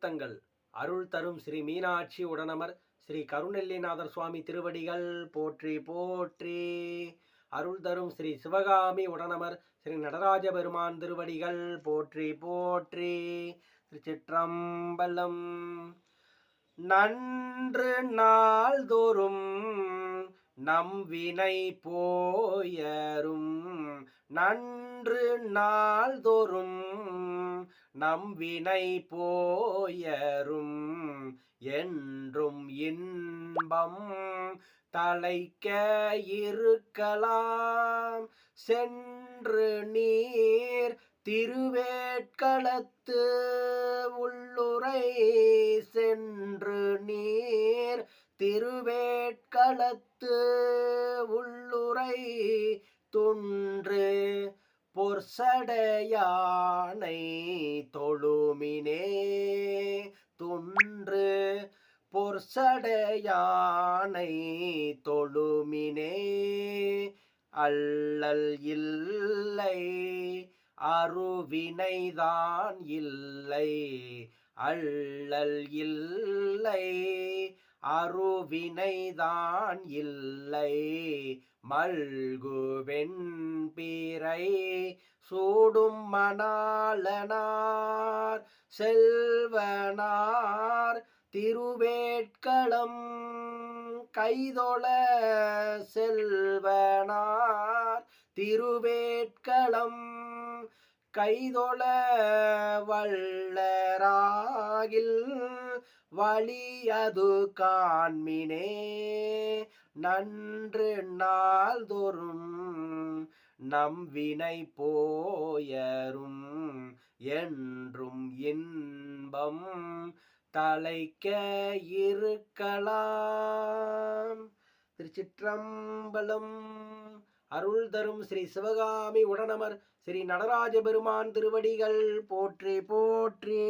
திருத்தங்கள் அருள் தரும் ஸ்ரீ மீனாட்சி உடனமர் ஸ்ரீ கருணெல்லிநாதர் சுவாமி திருவடிகள் போற்றி போற்றி. அருள் தரும் ஸ்ரீ சிவகாமி உடனமர் ஸ்ரீ நடராஜ பெருமான் திருவடிகள் போற்றி போற்றி. திருச்சிற்றம்பலம். நன்று நாள்தோறும் நம் வினை போயரும், நன்று நாள்தோறும் நம் வினை போயரும், என்றும் இன்பம் தலைக்க இருக்கலாம். சென்று நீர் திருவேட்களத்து உள்ளுரை, சென்று நீர் திருவேட்களத்து உள்ளுரை, துன்று பொற்சடையானை தொழுமினே, துன்று பொற்சடையானை தொழுமினே. அல்லல் இல்லை அருவினைதான் இல்லை, அல்லல் இல்லை அருவினைதான் இல்லை. மல்குவெண் பீரை சூடும் மணாளனார் செல்வனார் திருவேட்களம் கைதொழ, செல்வனார் திருவேட்களம் கைதொழ வல்லராகில் வழியது காண்மினே. நன்று நாள்தோறும் நம் வினை போயரும், என்றும் இன்பம் தலைக்க இருக்கலாம். திருச்சிற்றம்பலம். அருள் தரும் ஸ்ரீ சிவகாமி உடனமர் ஸ்ரீ நடராஜ பெருமான் திருவடிகள் போற்றி போற்றி.